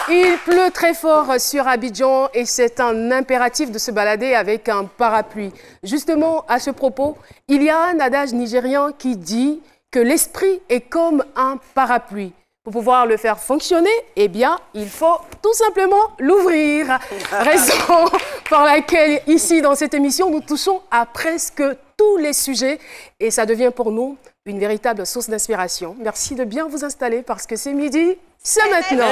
Il pleut très fort sur Abidjan et c'est un impératif de se balader avec un parapluie. Justement, à ce propos, il y a un adage nigérian qui dit que l'esprit est comme un parapluie. Pour pouvoir le faire fonctionner, eh bien, il faut tout simplement l'ouvrir. Raison par laquelle, ici, dans cette émission, nous touchons à presque tous les sujets et ça devient pour nous une véritable source d'inspiration. Merci de bien vous installer parce que c'est midi, c'est maintenant.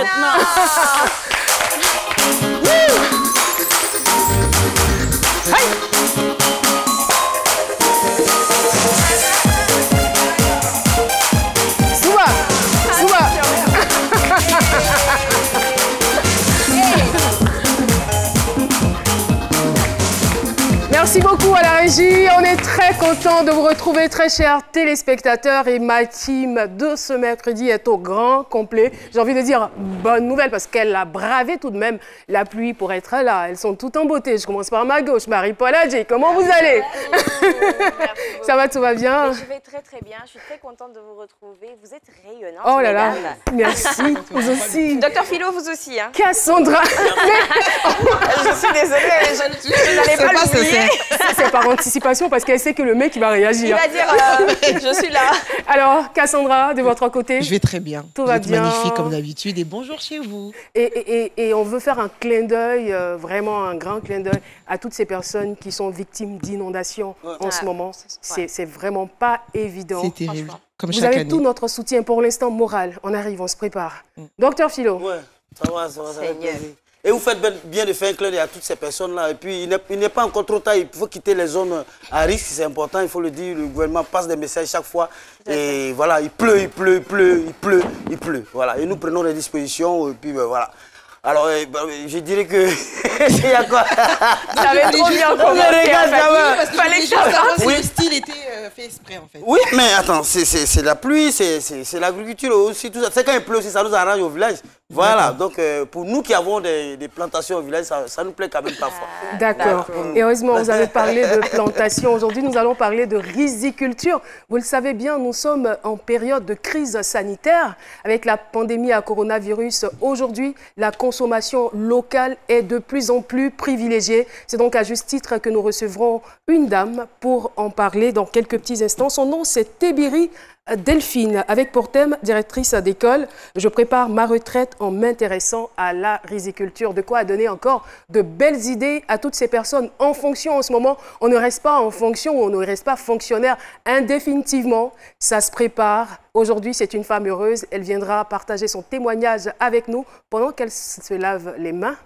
Merci beaucoup à la régie. On est très content de vous retrouver, très chers téléspectateurs. Et ma team de ce mercredi est au grand complet. J'ai envie de dire bonne nouvelle parce qu'elle a bravé tout de même la pluie pour être là. Elles sont toutes en beauté. Je commence par ma gauche, Marie-Paul Adjé. Comment vous allez? Ça va, tout va bien? Je vais très très bien. Je suis très contente de vous retrouver. Vous êtes rayonnante. Oh là là, mesdames. merci. Vous aussi. Docteur Philo, vous aussi. Hein. Cassandra. Je suis désolée, je n'allais pas l'oublier. C'est par anticipation parce qu'elle sait que le mec il va réagir. Il va dire je suis là. Alors Cassandra, de votre côté? Je vais très bien. Tout va bien. Magnifique comme d'habitude et bonjour chez vous. Et on veut faire un clin d'œil, vraiment un grand clin d'œil à toutes ces personnes qui sont victimes d'inondations en ce moment. C'est vraiment pas évident. C'est terrible. Comme Vous chaque avez année. tout notre soutien pour l'instant moral. On arrive, on se prépare. Docteur Philo. Ouais, ça va, ça fait plaisir. Et vous faites bien de faire un clin d'œil à toutes ces personnes-là. Et puis, il n'est pas encore trop tard. Il faut quitter les zones à risque, c'est important. Il faut le dire. Le gouvernement passe des messages chaque fois. Et voilà, il pleut, il pleut, il pleut, il pleut, il pleut. Voilà. Et nous prenons les dispositions. Et puis, voilà. Alors, je dirais que... Il y a quoi? Ça avait trop bien commencé. Parce que fallait que ça Oui. Le style était fait exprès en fait. Oui, mais attends, c'est la pluie, c'est l'agriculture aussi. Tout ça. C'est quand il pleut aussi, ça nous arrange au village. Voilà, donc pour nous qui avons des plantations au village, ça nous plaît quand même parfois. D'accord. Et heureusement, vous avez parlé de plantation. Aujourd'hui, nous allons parler de riziculture. Vous le savez bien, nous sommes en période de crise sanitaire. Avec la pandémie à coronavirus, aujourd'hui, la consommation locale est de plus en plus privilégiée. C'est donc à juste titre que nous recevrons une dame pour en parler dans quelques petits instants. Son nom, c'est Tébiri Delphine, avec pour thème directrice d'école. Je prépare ma retraite en m'intéressant à la riziculture. De quoi donner encore de belles idées à toutes ces personnes en fonction en ce moment. On ne reste pas en fonction ou on ne reste pas fonctionnaire indéfinitivement. Ça se prépare. Aujourd'hui, c'est une femme heureuse. Elle viendra partager son témoignage avec nous pendant qu'elle se lave les mains.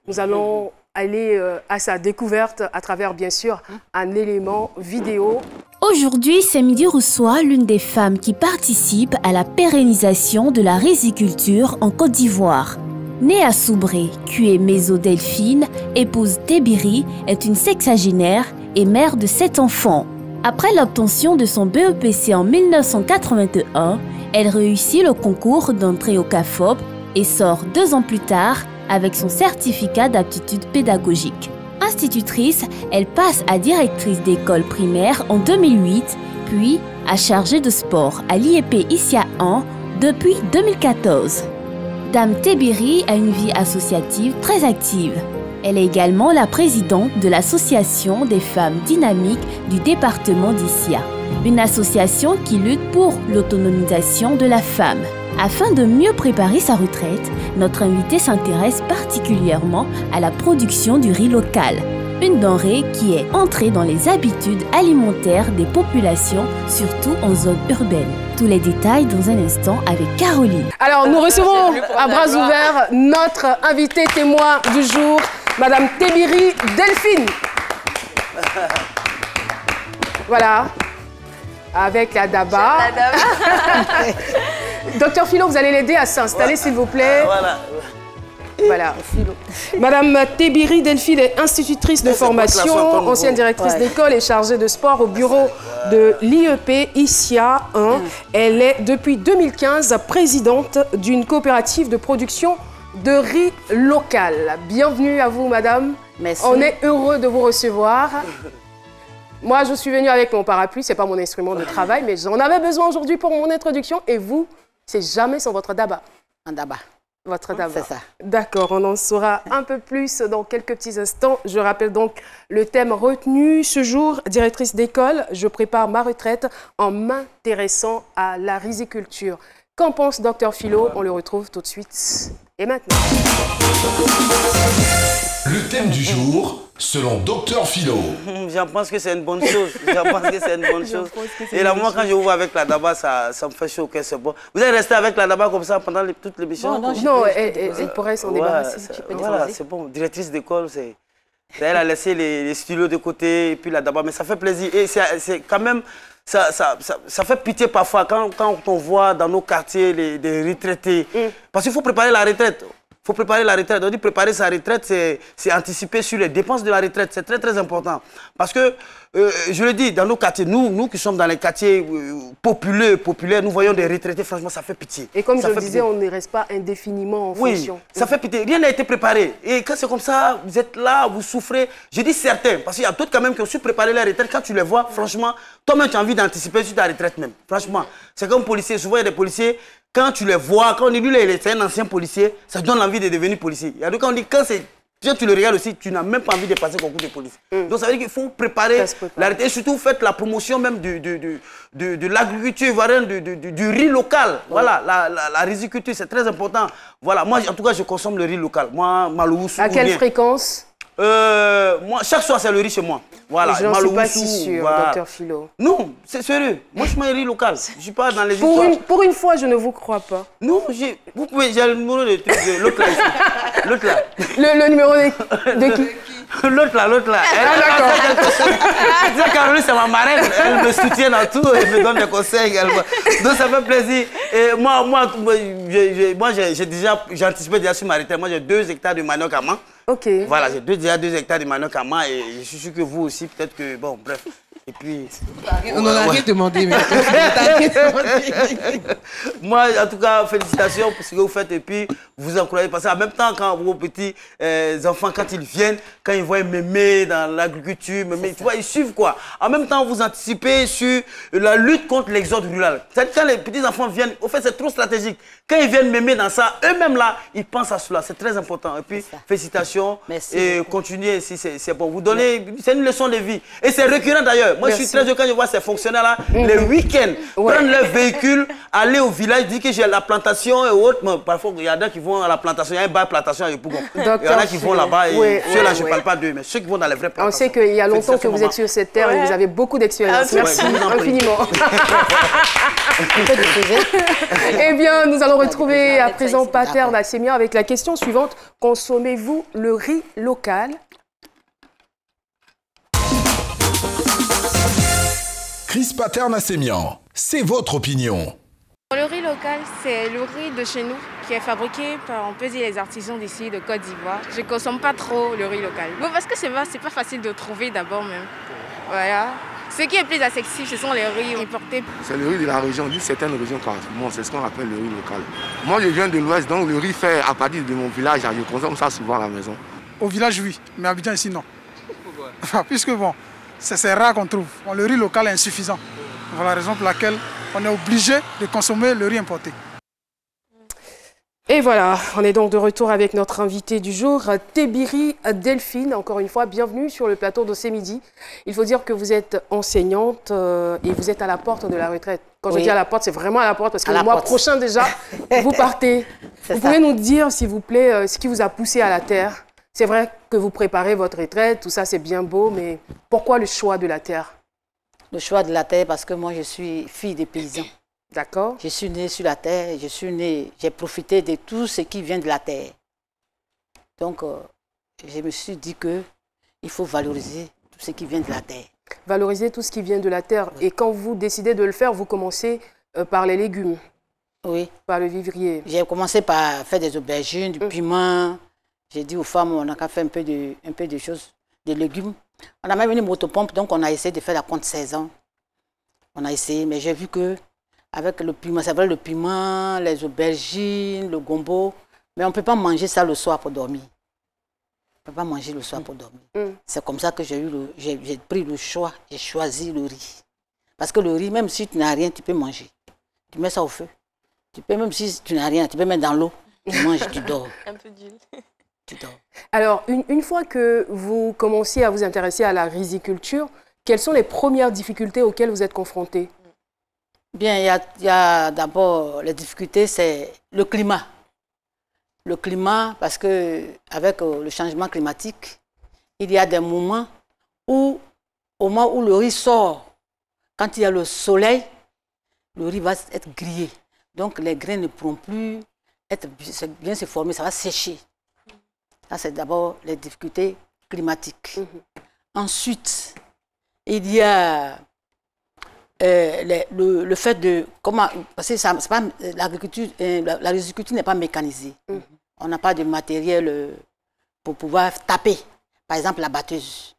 Nous allons aller à sa découverte à travers, bien sûr, un élément vidéo. Aujourd'hui, C'est Midi reçoit l'une des femmes qui participent à la pérennisation de la riziculture en Côte d'Ivoire. Née à Soubré, Mezo Delphine, épouse Tébiri, est une sexagénaire et mère de 7 enfants. Après l'obtention de son BEPC en 1981, elle réussit le concours d'entrée au CAFOP et sort 2 ans plus tard avec son certificat d'aptitude pédagogique. Institutrice, elle passe à directrice d'école primaire en 2008, puis à chargée de sport à l'IEP ISIA 1 depuis 2014. Dame Tébiri a une vie associative très active. Elle est également la présidente de l'Association des femmes dynamiques du département d'ISIA, une association qui lutte pour l'autonomisation de la femme. Afin de mieux préparer sa retraite, notre invitée s'intéresse particulièrement à la production du riz local, une denrée qui est entrée dans les habitudes alimentaires des populations, surtout en zone urbaine. Tous les détails dans un instant avec Caroline. Alors, nous recevons à bras ouverts notre invitée témoin du jour, Madame Tébiri Delphine. Voilà, avec la daba. Docteur Philo, vous allez l'aider à s'installer, s'il vous plaît. Voilà. Voilà. Madame Tébiri Delphine est institutrice de formation, ancienne directrice d'école et chargée de sport au bureau de l'IEP ISIA 1. Elle est depuis 2015 présidente d'une coopérative de production de riz local. Bienvenue à vous, madame. Merci. On est heureux de vous recevoir. Moi, je suis venue avec mon parapluie, ce n'est pas mon instrument de travail, mais j'en avais besoin aujourd'hui pour mon introduction. Et vous, c'est jamais sans votre daba. Un daba. Votre daba. C'est ça. D'accord, on en saura un peu plus dans quelques petits instants. Je rappelle donc le thème retenu ce jour, directrice d'école, je prépare ma retraite en m'intéressant à la riziculture. Qu'en pense Dr Philo? On le retrouve tout de suite. Et maintenant. Le thème du jour, selon Dr Philo. J'en pense que c'est une bonne chose. J'en pense que c'est une bonne chose. Et là, moi, quand je vous vois avec la daba, ça me fait chaud, que c'est bon. Vous allez rester avec la daba comme ça pendant toute l'émission? Non, elle pourrait s'en débarrasser. Voilà, c'est bon. Directrice d'école, elle a laissé les stylos de côté et puis la daba. Mais ça fait plaisir. Et c'est quand même... Ça fait pitié parfois quand on voit dans nos quartiers des retraités. Parce qu'il faut préparer la retraite. Il faut préparer la retraite. On dit préparer sa retraite, c'est anticiper sur les dépenses de la retraite. C'est très, très important. Parce que, je le dis, dans nos quartiers, nous qui sommes dans les quartiers populaires, nous voyons des retraités, franchement, ça fait pitié. Et comme ça je le disais, on ne reste pas indéfiniment en fonction. Ça fait pitié. Rien n'a été préparé. Et quand c'est comme ça, vous êtes là, vous souffrez. Je dis certains, parce qu'il y a d'autres quand même qui ont su préparer la retraite. Quand tu les vois, franchement, toi-même, tu as envie d'anticiper sur ta retraite même. Franchement, c'est comme policier. Souvent, il y a des policiers, quand tu les vois, quand on dit lui, c'est un ancien policier, ça donne envie de devenir policier. Il y a d'autres quand on dit, quand tu le regardes aussi, tu n'as même pas envie de passer concours de police. Donc ça veut dire qu'il faut préparer la retraite. Et surtout, faites la promotion même de l'agriculture ivoirienne, du riz local. Voilà, la riziculture, c'est très important. Voilà, moi, en tout cas, je consomme le riz local. Moi, Maloussou. À quelle fréquence? Moi, chaque soir, c'est le riz chez moi. Voilà, je n'en suis pas si sûr, voilà. Dr Philo. Non, c'est sérieux. Moi, je mange un riz local. Je ne suis pas dans les histoires. Pour une fois, je ne vous crois pas. Non, vous pouvez, j'ai le numéro de l'autre là ici. L'autre là. Le numéro de qui? L'autre là. Caroline, c'est ma marraine. Elle me soutient dans tout. Elle me donne des conseils également. Donc, ça fait plaisir. Et moi j'ai anticipé déjà sur ma retraite. Moi, j'ai 2 hectares de manioc à main. Ok. Voilà, j'ai déjà 2 hectares de manioc à main. Et je suis sûr que vous aussi, peut-être que, bon, bref. Et puis... On n'en a rien demandé, mais... Moi, en tout cas, félicitations pour ce que vous faites et puis vous encouragez. Parce qu'en même temps, quand vos petits enfants, quand ils viennent, quand ils voient mémé dans l'agriculture, tu vois, ils suivent quoi. En même temps, vous anticipez sur la lutte contre l'exode rural. C'est-à-dire quand les petits enfants viennent, au fait, c'est trop stratégique. Quand ils viennent mémé dans ça, eux-mêmes là, ils pensent à cela. C'est très important. Et puis, félicitations. Merci et beaucoup. Continuez si c'est bon. Vous donnez, c'est une leçon de vie. Et c'est récurrent d'ailleurs. Moi, je suis très heureux quand je vois ces fonctionnaires-là, les week-ends, prendre leur véhicule, aller au village, dire que j'ai la plantation et autres. Mais parfois, il y a des qui vont à la plantation, il y a un bar plantation à Yopougon. Il y en a qui vont là-bas et ceux-là, je ne parle pas d'eux, mais ceux qui vont dans les vraies plantations. On sait qu'il y a longtemps que vous êtes sur cette terre et vous avez beaucoup d'expérience. Merci infiniment. Eh bien, nous allons retrouver à présent Pater Nassemia avec la question suivante. Consommez-vous le riz local? Chris Pater Nassemia, c'est votre opinion. Le riz local, c'est le riz de chez nous qui est fabriqué par, on peut dire, les artisans d'ici, de Côte d'Ivoire. Je ne consomme pas trop le riz local. Bon, parce que c'est pas facile de trouver d'abord même. Voilà. Ce qui est plus accessible, ce sont les riz importés. C'est le riz de la région, d'une certaine région car c'est ce qu'on appelle le riz local. Moi, je viens de l'Ouest, donc le riz fait à partir de mon village, je consomme ça souvent à la maison. Au village, oui, mais à Abidjan, ici, non. Pourquoi? Puisque bon, c'est rare qu'on trouve. Bon, le riz local est insuffisant. Voilà la raison pour laquelle on est obligé de consommer le riz importé. Et voilà, on est donc de retour avec notre invité du jour, Tébiri Delphine. Encore une fois, bienvenue sur le plateau de ce midi. Il faut dire que vous êtes enseignante et vous êtes à la porte de la retraite. Quand je dis à la porte, c'est vraiment à la porte parce que le mois prochain déjà, vous partez. Vous pouvez nous dire, s'il vous plaît, ce qui vous a poussé à la terre? C'est vrai que vous préparez votre retraite, tout ça c'est bien beau, mais pourquoi le choix de la terre? Le choix de la terre parce que moi je suis fille des paysans. D'accord. Je suis née sur la terre, j'ai profité de tout ce qui vient de la terre. Donc, je me suis dit qu'il faut valoriser tout ce qui vient de la terre. Valoriser tout ce qui vient de la terre. Oui. Et quand vous décidez de le faire, vous commencez par les légumes. Oui. Par le vivrier. J'ai commencé par faire des aubergines, du piment. J'ai dit aux femmes, on n'a qu'à faire un peu de choses, des légumes. On a même une motopompe, donc on a essayé de faire la compte 16 ans. On a essayé, mais j'ai vu que avec le piment, c'est vrai, le piment, les aubergines, le gombo, mais on ne peut pas manger ça le soir pour dormir. On ne peut pas manger le soir pour dormir. C'est comme ça que j'ai pris le choix, j'ai choisi le riz. Parce que le riz, même si tu n'as rien, tu peux manger. Tu mets ça au feu. Tu peux, même si tu n'as rien, tu peux mettre dans l'eau. Tu manges, tu dors. Un peu d'huile. Tu dors. Alors, une fois que vous commenciez à vous intéresser à la riziculture, quelles sont les premières difficultés auxquelles vous êtes confrontés? Bien, il y a d'abord les difficultés, c'est le climat. Le climat, parce que avec le changement climatique, il y a des moments où, au moment où le riz sort, quand il y a le soleil, le riz va être grillé. Donc les grains ne pourront plus bien se former, ça va sécher. Ça, c'est d'abord les difficultés climatiques. Ensuite, il y a le fait de... parce que l'agriculture, la riziculture n'est pas mécanisée. On n'a pas de matériel pour pouvoir taper. Par exemple, la batteuse.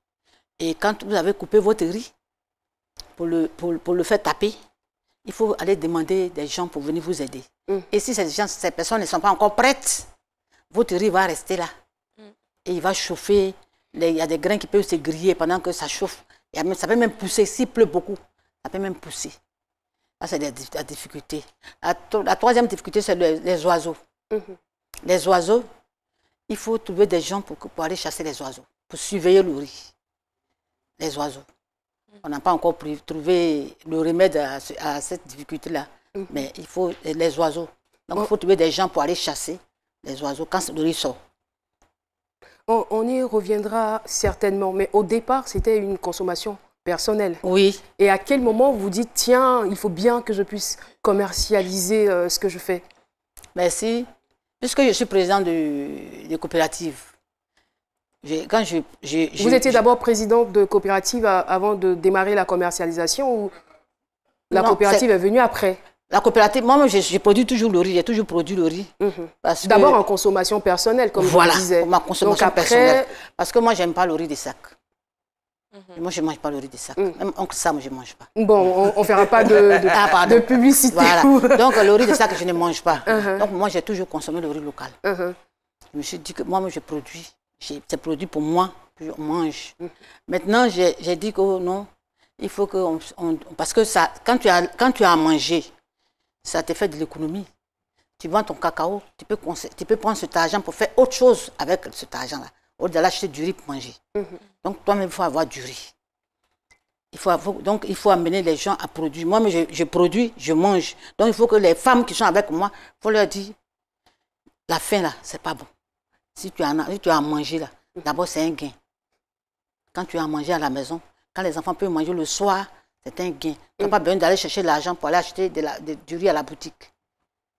Et quand vous avez coupé votre riz, pour le faire taper, il faut aller demander des gens pour venir vous aider. Et si ces personnes ne sont pas encore prêtes, votre riz va rester là. Et il va chauffer. Il y a des grains qui peuvent se griller pendant que ça chauffe. Ça peut même pousser. S'il pleut beaucoup, ça peut même pousser. Ça, c'est la difficulté. La troisième difficulté, c'est les oiseaux. Les oiseaux, il faut trouver des gens pour aller chasser les oiseaux, pour surveiller le riz. Les oiseaux. On n'a pas encore trouvé le remède à cette difficulté-là. Mais il faut les oiseaux. Donc, il faut trouver des gens pour aller chasser les oiseaux quand le riz sort. On y reviendra certainement, mais au départ, c'était une consommation personnelle. Oui. Et à quel moment vous dites, tiens, il faut bien que je puisse commercialiser ce que je fais? Merci. Puisque je suis président de coopérative, vous étiez d'abord président de coopérative avant de démarrer la commercialisation ou la coopérative est venue après? La coopérative, moi, je produis toujours le riz, j'ai toujours produit le riz. D'abord en consommation personnelle, comme je le disais. Voilà, ma consommation personnelle. Parce que moi, je n'aime pas le riz de sac. Moi, je ne mange pas le riz de sac. Même Oncle Sam, je ne mange pas. Bon, on ne fera pas de publicité. Voilà. Donc, le riz de sac, je ne mange pas. Donc, moi, j'ai toujours consommé le riz local. Je me suis dit que moi, je produis. C'est produit pour moi, puis on mange. Maintenant, j'ai dit que non, il faut que... parce que ça, quand tu as à manger, ça te fait de l'économie. Tu vends ton cacao, tu peux prendre cet argent pour faire autre chose avec cet argent-là. Au lieu d'aller acheter du riz pour manger. Donc, toi-même, il faut avoir du riz. Donc, il faut amener les gens à produire. Moi, je produis, je mange. Donc, il faut que les femmes qui sont avec moi, il faut leur dire, la faim, là, c'est pas bon. Si tu as à manger, là, d'abord, c'est un gain. Quand tu as à manger à la maison, quand les enfants peuvent manger le soir, c'est un gain. Tu n'as pas besoin d'aller chercher l'argent pour aller acheter du riz à la boutique.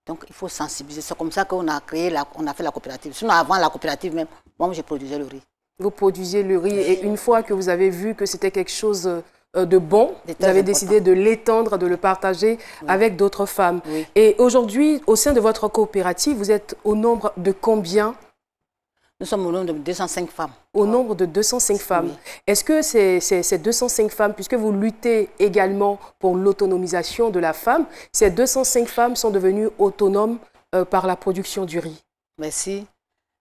Donc, il faut sensibiliser. C'est comme ça qu'on a fait la coopérative. Sinon, avant la coopérative même, moi, je produisais le riz. Vous produisiez le riz et une fois que vous avez vu que c'était quelque chose de bon, vous avez décidé de l'étendre, de le partager avec d'autres femmes. Et aujourd'hui, au sein de votre coopérative, vous êtes au nombre de combien? Nous sommes au nombre de 205 femmes. Au nombre de 205 femmes. Est-ce que ces 205 femmes, puisque vous luttez également pour l'autonomisation de la femme, ces 205 femmes sont devenues autonomes par la production du riz? Merci.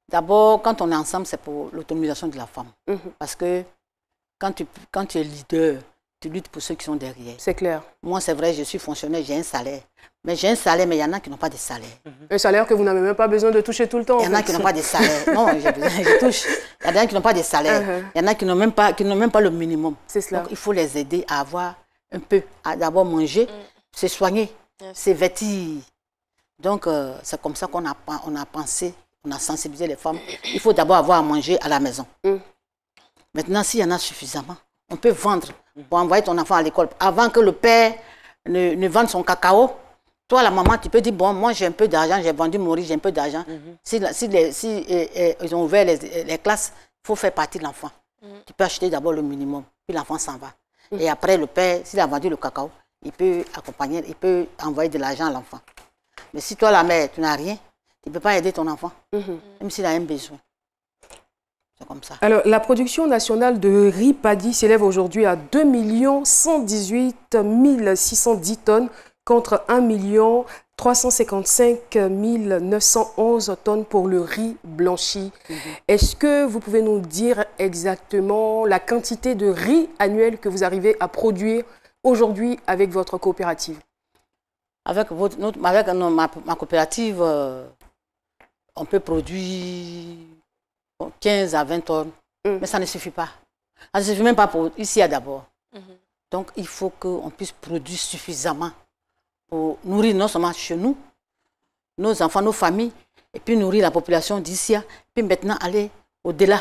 D'abord, quand on est ensemble, c'est pour l'autonomisation de la femme. Parce que quand tu es leader, tu luttes pour ceux qui sont derrière. C'est clair. Moi, c'est vrai, je suis fonctionnaire, j'ai un salaire. Mais j'ai un salaire, mais il y en a qui n'ont pas de salaire. Un salaire que vous n'avez même pas besoin de toucher tout le temps. Il y en a qui n'ont pas de salaire. Non, je touche. Il y en a qui n'ont pas de salaire. Il y en a qui n'ont même pas le minimum. C'est cela. Donc, il faut les aider à avoir un peu, à d'abord manger, se soigner, se vêtir. Donc, c'est comme ça qu'on a pensé, on a sensibilisé les femmes. Il faut d'abord avoir à manger à la maison. Maintenant, s'il y en a suffisamment, on peut vendre pour envoyer ton enfant à l'école. Avant que le père ne vende son cacao, toi, la maman, tu peux dire, bon, moi, j'ai un peu d'argent, j'ai vendu mon riz, j'ai un peu d'argent. Si ils ont ouvert les classes, il faut faire partie de l'enfant. Tu peux acheter d'abord le minimum, puis l'enfant s'en va. Et après, le père, s'il a vendu le cacao, il peut accompagner, il peut envoyer de l'argent à l'enfant. Mais si toi, la mère, tu n'as rien, tu ne peux pas aider ton enfant, même s'il a un besoin. C'est comme ça. Alors, la production nationale de riz paddy s'élève aujourd'hui à 2 118 610 tonnes contre 1 355 911 tonnes pour le riz blanchi. Est-ce que vous pouvez nous dire exactement la quantité de riz annuel que vous arrivez à produire aujourd'hui avec votre coopérative? Avec ma coopérative, on peut produire 15 à 20 tonnes, mais ça ne suffit pas. Ça ne suffit même pas pour ici d'abord. Donc, il faut qu'on puisse produire suffisamment pour nourrir non seulement chez nous, nos enfants, nos familles, et puis nourrir la population d'ici, puis maintenant aller au-delà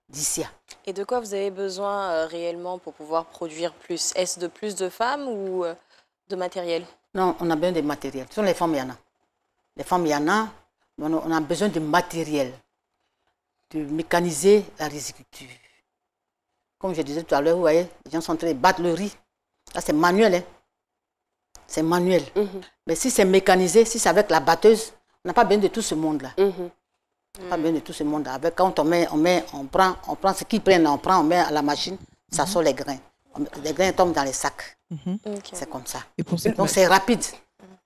d'ici. Et de quoi vous avez besoin réellement pour pouvoir produire plus? Est-ce de plus de femmes ou de matériel? Non, on a besoin de matériel. Ce sont les femmes, il y en a. Les femmes, il y en a. On a besoin de matériel, de mécaniser la riziculture. Comme je disais tout à l'heure, vous voyez, les gens sont en train de battre le riz. Là, c'est manuel. Hein? C'est manuel. Mais si c'est mécanisé, si c'est avec la batteuse, on n'a pas besoin de tout ce monde-là. On n'a pas besoin de tout ce monde-là. Quand on prend ce qu'ils prennent, on met à la machine, ça sort les grains. Les grains tombent dans les sacs. C'est comme ça. Donc c'est rapide.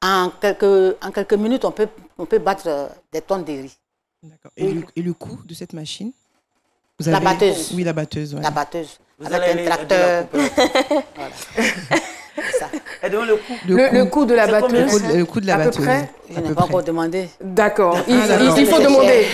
En quelques minutes, on peut battre des tonnes de riz. D'accord. Et le coût de cette machine? La batteuse. Oui, la batteuse. Ouais. La batteuse. Avec un tracteur. Voilà. Ça. Et donc, le coût de la batteuse. Le coût de la batteuse. Je n'ai pas encore demandé. D'accord. Il faut demander.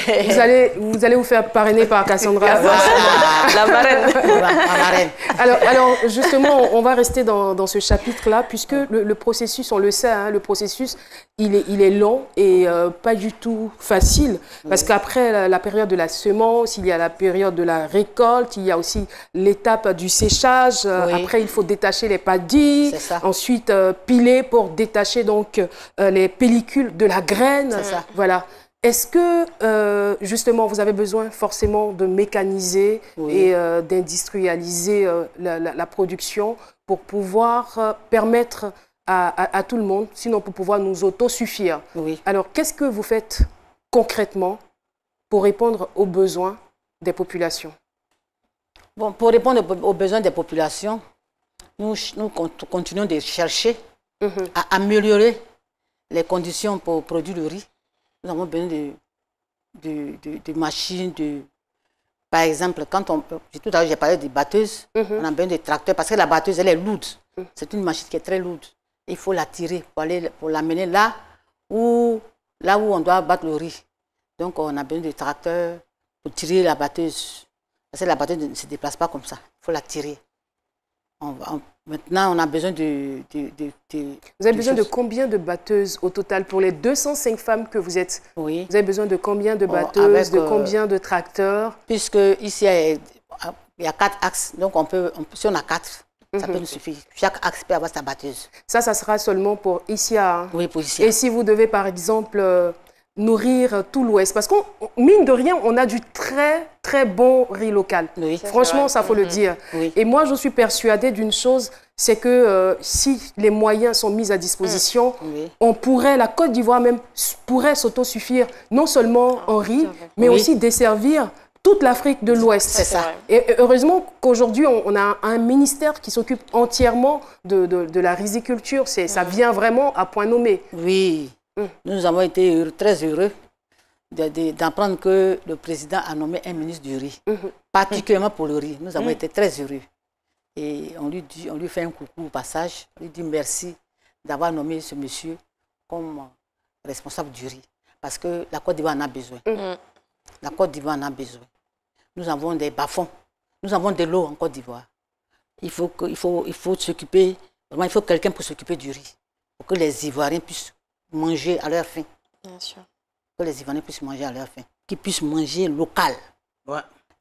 Vous allez vous faire parrainer par Cassandra. La marraine. La marraine. Alors, justement, on va rester dans ce chapitre-là, puisque le processus, on le sait, hein, le processus, il est long et pas du tout facile. Parce qu'après la période de la semence, il y a la période de la récolte, il y a aussi l'étape du séchage. Après, il faut détacher les padilles. Ensuite, piler pour détacher donc les pellicules de la graine. Voilà. Est-ce que, justement, vous avez besoin forcément de mécaniser et d'industrialiser la production pour pouvoir permettre à tout le monde, sinon pour pouvoir nous autosuffire? Alors, qu'est-ce que vous faites concrètement pour répondre aux besoins des populations? Bon, pour répondre aux besoins des populations, nous continuons de chercher à améliorer les conditions pour produire le riz. Nous avons besoin de machines, par exemple, tout à l'heure j'ai parlé de batteuses, on a besoin de tracteurs parce que la batteuse, elle est lourde. C'est une machine qui est très lourde. Il faut la tirer pour l'amener là où on doit battre le riz. Donc on a besoin de tracteurs pour tirer la batteuse. Parce que la batteuse ne se déplace pas comme ça. Il faut la tirer. Maintenant, on a besoin de Vous avez besoin de combien de batteuses au total pour les 205 femmes que vous êtes? Vous avez besoin de combien de batteuses, de combien de tracteurs? Puisque ici, il y a 4 axes. Donc, si on a 4, ça peut nous suffire. Chaque axe peut avoir sa batteuse. Ça sera seulement pour Issia. Oui, pour Issia. Et si vous devez, par exemple, nourrir tout l'Ouest, parce qu'on, mine de rien, on a du très, très bon riz local. Franchement, ça faut le dire. Et moi, je suis persuadée d'une chose, c'est que si les moyens sont mis à disposition, on pourrait, la Côte d'Ivoire même pourrait s'autosuffire, non seulement en riz, mais aussi desservir toute l'Afrique de l'Ouest. C'est ça. Et heureusement qu'aujourd'hui, on a un ministère qui s'occupe entièrement de la riziculture. Ça vient vraiment à point nommé. Oui. Nous avons été très heureux d'apprendre que le président a nommé un ministre du riz, particulièrement pour le riz. Nous avons été très heureux. Et on lui fait un coucou au passage. On lui dit merci d'avoir nommé ce monsieur comme responsable du riz. Parce que la Côte d'Ivoire en a besoin. La Côte d'Ivoire en a besoin. Nous avons des bas-fonds. Nous avons de l'eau en Côte d'Ivoire. Il faut s'occuper, vraiment, il faut quelqu'un pour s'occuper du riz. Pour que les Ivoiriens puissent manger à leur faim. Bien sûr. Que les Ivoiriens puissent manger à leur faim. Qu'ils puissent manger local.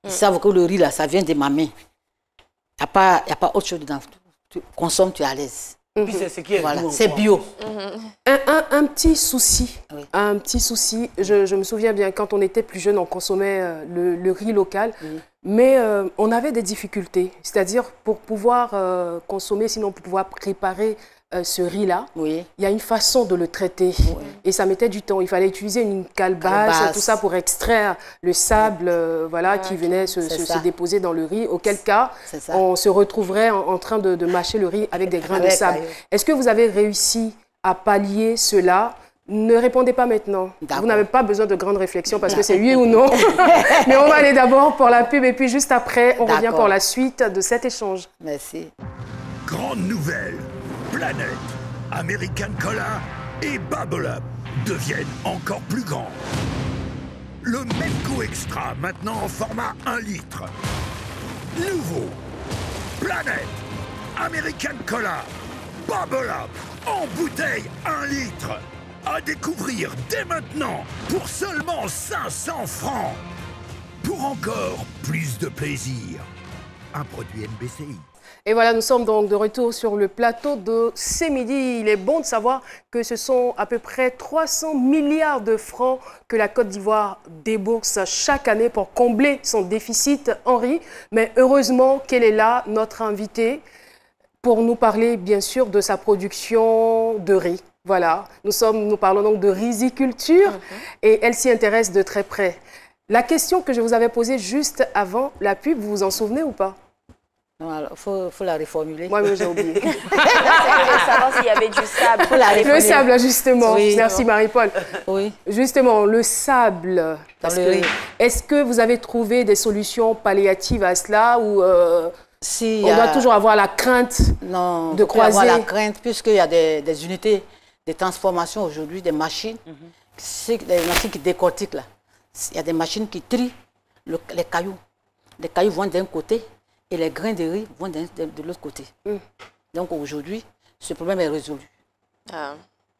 Ils savent que le riz, là, ça vient de ma main. Il n'y a pas autre chose dedans. Tu consommes, tu es à l'aise. Puis c'est ce qui est voilà, c'est bio. Un petit souci. Un petit souci. Je me souviens bien, quand on était plus jeune, on consommait le riz local. Mais on avait des difficultés. C'est-à-dire, pour pouvoir consommer, sinon pour pouvoir préparer ce riz-là, il y a une façon de le traiter. Et ça mettait du temps. Il fallait utiliser une calebasse, tout ça pour extraire le sable qui venait se déposer dans le riz. Auquel cas, on se retrouverait en train de mâcher le riz avec des grains de sable. Est-ce que vous avez réussi à pallier cela? Ne répondez pas maintenant. Vous n'avez pas besoin de grande réflexion parce que c'est oui ou non. Mais on va aller d'abord pour la pub et puis juste après, on revient pour la suite de cet échange. Merci. Grande nouvelle. Planète, American Cola et Bubble Up deviennent encore plus grands. le Menco Extra, maintenant en format 1 litre. Nouveau, Planète, American Cola, Bubble Up, en bouteille 1 litre. À découvrir dès maintenant pour seulement 500 francs. Pour encore plus de plaisir. Un produit MBCI. Et voilà, nous sommes donc de retour sur le plateau de C'est Midi. Il est bon de savoir que ce sont à peu près 300 milliards de francs que la Côte d'Ivoire débourse chaque année pour combler son déficit en riz. Mais heureusement qu'elle est là, notre invitée, pour nous parler bien sûr de sa production de riz. Voilà, nous parlons donc de riziculture et elle s'y intéresse de très près. La question que je vous avais posée juste avant la pub, vous vous en souvenez ou pas? Non, alors, faut la reformuler. Moi, j'ai oublié. Je voulais savoir s'il y avait du sable. Le sable, justement. Oui. Merci, Marie-Paul. Oui. Justement, le sable. Dans le riz. Est-ce que vous avez trouvé des solutions palliatives à cela ou Si, on doit toujours avoir la crainte de croiser? Avoir la crainte, puisqu'il y a des unités de transformation aujourd'hui, des machines, des machines qui décortiquent là. Il y a des machines qui trient les cailloux. Les cailloux vont d'un côté et les grains de riz vont de l'autre côté. Donc aujourd'hui, ce problème est résolu.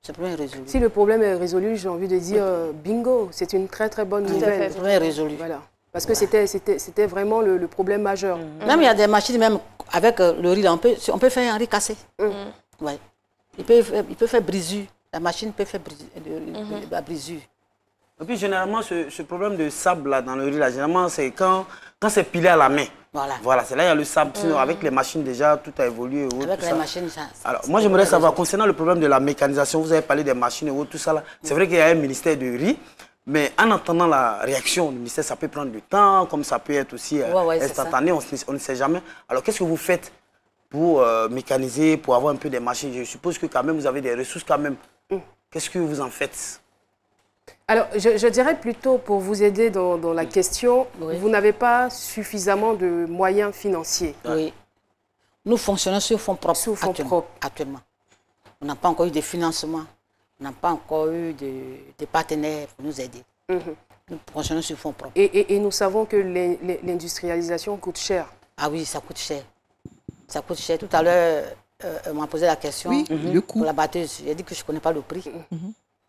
Ce problème est résolu. Si le problème est résolu, j'ai envie de dire bingo, c'est une très très bonne nouvelle. Le problème est résolu. Voilà. Parce que c'était vraiment le problème majeur. Même il y a des machines, même avec le riz, là, on peut faire un riz cassé. Ouais. Il peut faire brisure. La machine peut faire brisure. Et puis généralement, ce problème de sable là, dans le riz, là, généralement, c'est quand c'est pilé à la main. Voilà, c'est là il y a le sable. Sinon, avec les machines déjà, tout a évolué. Avec les machines, ça. Alors, moi, j'aimerais savoir, concernant le problème de la mécanisation, vous avez parlé des machines et tout ça là. C'est vrai qu'il y a un ministère de riz, mais en attendant la réaction du ministère, ça peut prendre du temps, comme ça peut être aussi instantané, on ne sait jamais. Alors, qu'est-ce que vous faites pour mécaniser, pour avoir un peu des machines? Je suppose que quand même, vous avez des ressources quand même. Qu'est-ce que vous en faites? Alors, je dirais plutôt pour vous aider dans la question, vous n'avez pas suffisamment de moyens financiers. Oui. Nous fonctionnons sur fonds propres actuellement. On n'a pas encore eu de financement. On n'a pas encore eu de partenaires pour nous aider. Nous fonctionnons sur fonds propres. Et nous savons que l'industrialisation coûte cher. Ah oui, ça coûte cher. Ça coûte cher. Tout à l'heure, on m'a posé la question le coût. Pour la batteuse. J'ai dit que je ne connais pas le prix.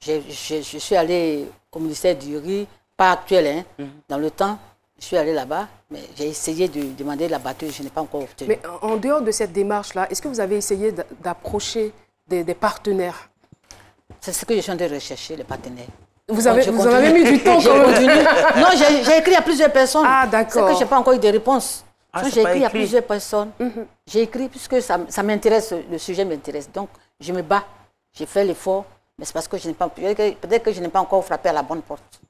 Je suis allée au ministère du riz, pas actuel, dans le temps. Je suis allée là-bas, mais j'ai essayé de demander la batteuse, je n'ai pas encore obtenu. Mais en dehors de cette démarche-là, est-ce que vous avez essayé d'approcher des partenaires? C'est ce que je suis en train de rechercher, les partenaires. Vous avez mis du temps quand même. Non, j'ai écrit à plusieurs personnes. Ah, d'accord. C'est que je n'ai pas encore eu de réponse. J'ai écrit à écrit. plusieurs personnes. J'ai écrit puisque ça m'intéresse, le sujet m'intéresse. Donc, je me bats. J'ai fait l'effort, mais c'est parce que je n'ai pas... Peut-être que je n'ai pas encore frappé à la bonne porte.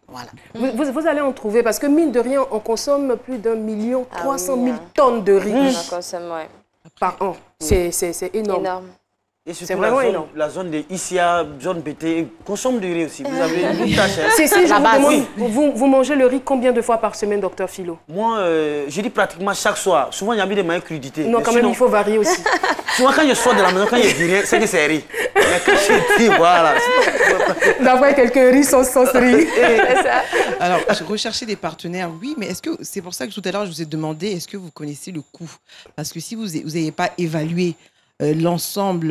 Voilà. Vous allez en trouver, parce que mine de rien, on consomme plus d'1 300 000 tonnes de riz par an. C'est énorme. Et surtout la zone de Issia, zone BT, consomme du riz aussi. Vous avez une tâche. Vous mangez le riz combien de fois par semaine, docteur Philo? Moi, je dis pratiquement chaque soir. Souvent, il y a mis des moyens crudités. Non, quand même, il faut varier aussi. Souvent, quand je sors de la maison, quand je dis rien, c'est que c'est riz. Mais quand je dis, voilà. D'avoir quelques riz sans riz. Alors, rechercher des partenaires, oui, mais est-ce que c'est pour ça que tout à l'heure, je vous ai demandé, est-ce que vous connaissez le coût? Parce que si vous n'avez pas évalué l'ensemble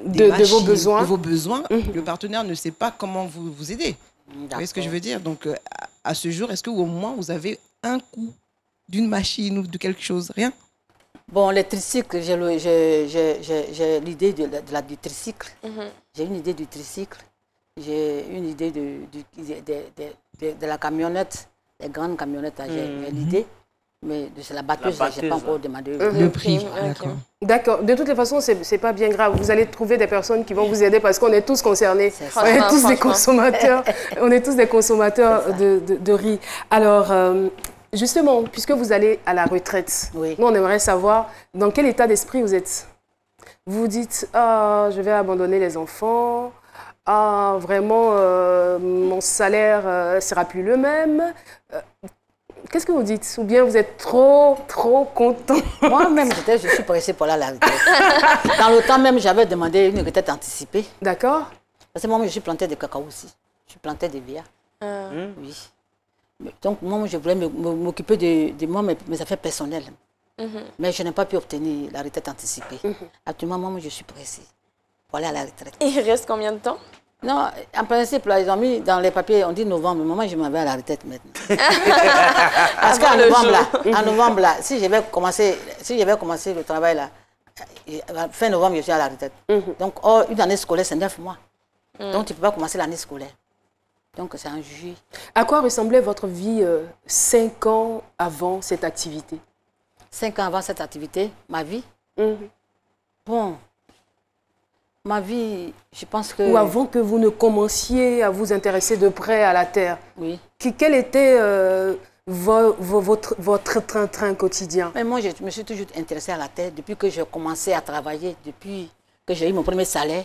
de vos besoins, le partenaire ne sait pas comment vous aider. Vous voyez ce que je veux dire? Donc, à ce jour, est-ce que au moins vous avez un coût d'une machine ou de quelque chose? Rien? Bon, les tricycles, j'ai l'idée du tricycle. J'ai une idée du tricycle. J'ai une idée de la camionnette, les grandes camionnettes. J'ai l'idée. Mais de la batteuse, je n'ai pas encore demandé le prix. D'accord. De toutes les façons, ce n'est pas bien grave. Vous allez trouver des personnes qui vont vous aider parce qu'on est tous concernés. On est tous des consommateurs. On est tous des consommateurs de riz. Alors, justement, puisque vous allez à la retraite, nous, on aimerait savoir dans quel état d'esprit vous êtes. Vous vous dites, ah, je vais abandonner les enfants. Ah, vraiment, mon salaire ne sera plus le même. Qu'est-ce que vous dites? Ou bien vous êtes trop content? Moi-même, je suis pressée pour aller à la retraite. Dans le temps même, j'avais demandé une retraite anticipée. D'accord. Parce que moi, je suis planté de cacao aussi. Je suis planté de via. Oui. Donc, moi, je voulais m'occuper de moi, mes affaires personnelles. Mais je n'ai pas pu obtenir la retraite anticipée. Actuellement, moi, je suis pressée pour aller à la retraite. Et il reste combien de temps? Non, en principe, là, ils ont mis dans les papiers, on dit novembre. Mais moi, je m'en vais à la retraite maintenant. Parce qu'en novembre, là, si je vais commencer le travail, là, fin novembre, je suis à la retraite. Donc, une année scolaire, c'est 9 mois. Donc, tu ne peux pas commencer l'année scolaire. Donc, c'est en juillet. À quoi ressemblait votre vie 5 ans avant cette activité? 5 ans avant cette activité, ma vie? Bon, ma vie, je pense que... Ou avant que vous ne commenciez à vous intéresser de près à la terre. Oui. Quel était votre train-train quotidien? Mais moi, je me suis toujours intéressée à la terre depuis que j'ai commencé à travailler, depuis que j'ai eu mon premier salaire.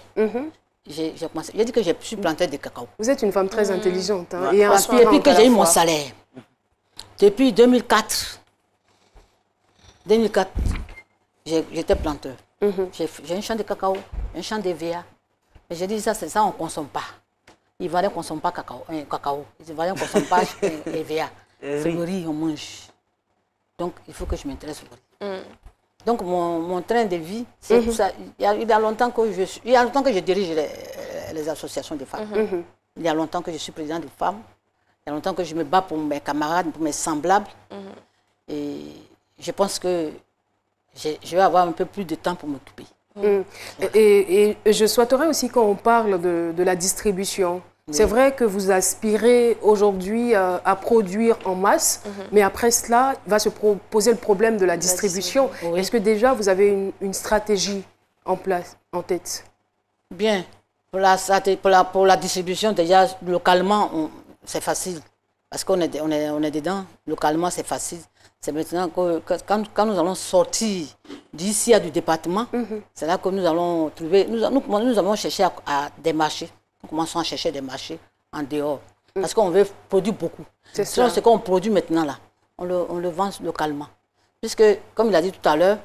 J'ai dit que je suis planteur de cacao. Vous êtes une femme très intelligente. Hein, et depuis que j'ai eu mon salaire, depuis 2004, j'étais planteur. J'ai un champ de cacao, un champ de VA. Mais j'ai dit ça, c'est ça, on ne consomme pas. Les Ivoiriens ne consomment pas cacao. Les Ivoiriens ne consomment pas les VA. C'est le riz, on mange. Donc, il faut que je m'intéresse au riz. Donc, mon train de vie, c'est tout ça. Il y a longtemps que je dirige les associations de femmes. Il y a longtemps que je suis présidente de femmes. Il y a longtemps que je me bats pour mes camarades, pour mes semblables. Et je pense que je vais avoir un peu plus de temps pour m'occuper. Et je souhaiterais aussi qu'on parle de la distribution. C'est vrai que vous aspirez aujourd'hui à produire en masse, mais après cela, il va se poser le problème de la distribution. Est-ce que déjà vous avez une stratégie en place, en tête? Bien. Pour la distribution, déjà, localement, c'est facile. Parce qu'on est dedans. Localement, c'est facile. C'est maintenant que quand nous allons sortir d'ici à du département, c'est là que nous allons trouver... Nous allons chercher à des marchés. Nous commençons à chercher des marchés en dehors. Parce qu'on veut produire beaucoup. Sinon, ce qu'on produit maintenant, là, on le vend localement. Puisque, comme il a dit tout à l'heure,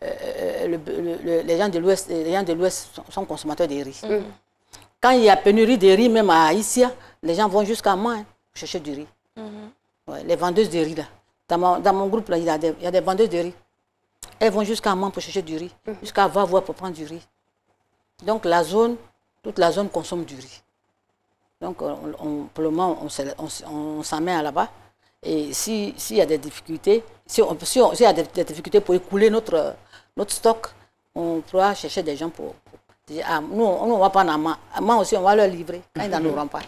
les gens de l'Ouest sont consommateurs de riz. Quand il y a pénurie de riz, même à Issia, les gens vont jusqu'à moi pour chercher du riz. Ouais, les vendeuses de riz, là. Dans mon groupe, là, il y a des vendeuses de riz. Elles vont jusqu'à moi pour chercher du riz. Jusqu'à Vavois pour prendre du riz. Donc, toute la zone consomme du riz. Donc, pour le moment, on s'en met à là-bas. Et s'il y a des difficultés, s'il y a des difficultés pour écouler notre stock, on pourra chercher des gens pour dire, nous, on va prendre à moi aussi, on va leur livrer quand ils n'en auront pas.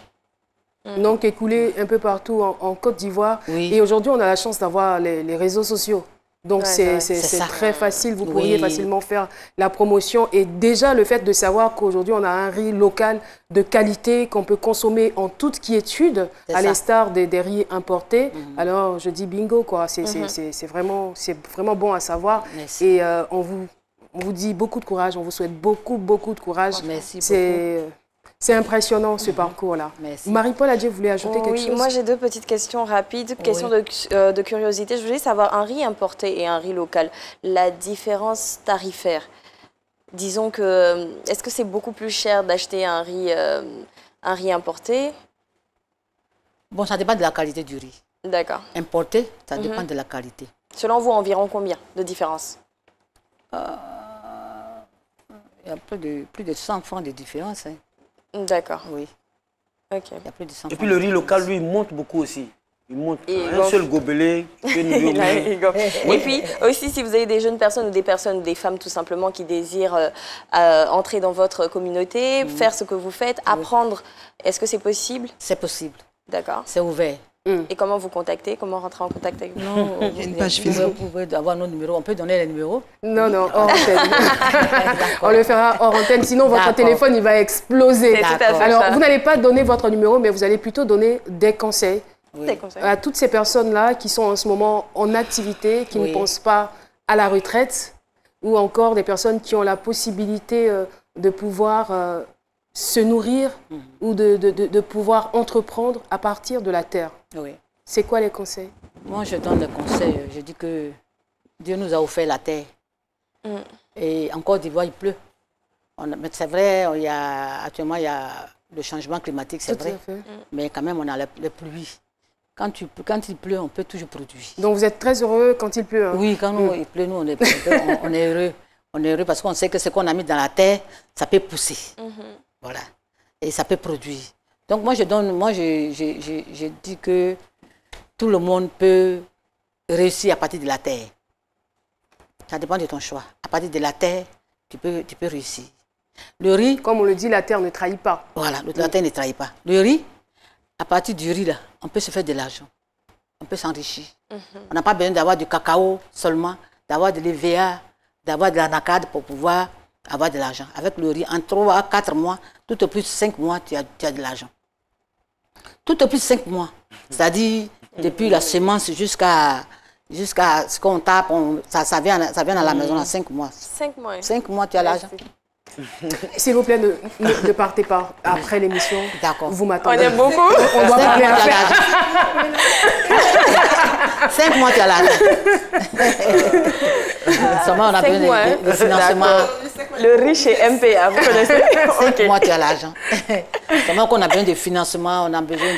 Donc, écoulé un peu partout en Côte d'Ivoire. Et aujourd'hui, on a la chance d'avoir les réseaux sociaux. Donc, c'est très facile. Vous pourriez facilement faire la promotion. Et déjà, le fait de savoir qu'aujourd'hui, on a un riz local de qualité qu'on peut consommer en toute quiétude, à l'instar des riz importés. Alors, je dis bingo, quoi. C'est vraiment bon à savoir. Merci. Et on vous dit beaucoup de courage. On vous souhaite beaucoup de courage. Merci beaucoup. C'est impressionnant, ce parcours-là. Marie-Paul Adjé, vous voulez ajouter quelque chose? Oui, moi j'ai deux petites questions rapides. Question de curiosité. Je voulais savoir, un riz importé et un riz local, la différence tarifaire. Disons que, est-ce que c'est beaucoup plus cher d'acheter un riz importé? Bon, ça dépend de la qualité du riz. D'accord. Importé, ça dépend de la qualité. Selon vous, environ combien de différence? Il y a plus de 100 francs de différence. Hein. D'accord. Oui. Ok. Il y a plus de 100 Et puis le riz local, lui, il monte beaucoup aussi. Il monte. Un seul gobelet. Et puis aussi, si vous avez des jeunes personnes ou des femmes tout simplement qui désirent entrer dans votre communauté, faire ce que vous faites, apprendre, est-ce que c'est possible? C'est possible. D'accord. C'est ouvert. Et comment vous contacter? Comment rentrer en contact avec vous? Non, il y a une page Facebook. Vous pouvez avoir nos numéros. On peut donner les numéros? Non, hors antenne. On le fera hors antenne. Sinon, votre téléphone, il va exploser. Alors, vous n'allez pas donner votre numéro, mais vous allez plutôt donner des conseils. Des conseils. À toutes ces personnes-là qui sont en ce moment en activité, qui ne pensent pas à la retraite, ou encore des personnes qui ont la possibilité de pouvoir se nourrir ou de pouvoir entreprendre à partir de la terre. Oui. C'est quoi les conseils? Moi, je donne des conseils. Je dis que Dieu nous a offert la terre. Et en Côte d'Ivoire, il pleut. Mais c'est vrai, actuellement, il y a le changement climatique, c'est vrai. Mais quand même, on a les pluies. quand il pleut, on peut toujours produire. Donc vous êtes très heureux quand il pleut, hein? Oui, quand il pleut, nous, on est heureux. On est heureux parce qu'on sait que ce qu'on a mis dans la terre, ça peut pousser. Voilà. Et ça peut produire. Donc moi, je dis que tout le monde peut réussir à partir de la terre. Ça dépend de ton choix. À partir de la terre, tu peux réussir. Le riz... Comme on le dit, la terre ne trahit pas. Voilà, la terre ne trahit pas. Le riz, à partir du riz, là, on peut se faire de l'argent. On peut s'enrichir. On n'a pas besoin d'avoir du cacao seulement, d'avoir de l'EVA, d'avoir de l'anacade pour pouvoir avoir de l'argent. Avec le riz, en 3 à 4 mois, tout au plus 5 mois, tu as de l'argent. Tout au plus 5 mois. C'est-à-dire, depuis la semence jusqu'à ce qu'on tape, ça vient à la maison à 5 mois. 5 mois. 5 mois, tu as l'argent. S'il vous plaît, ne partez pas après l'émission. D'accord. Vous m'attendez. On est beaucoup. On doit parler après. 5 mois, tu as l'argent. Seulement, on a besoin de financement. Le riche et MPA, vous connaissez? 5 mois, tu as l'argent. Seulement qu'on a besoin de financement, on a besoin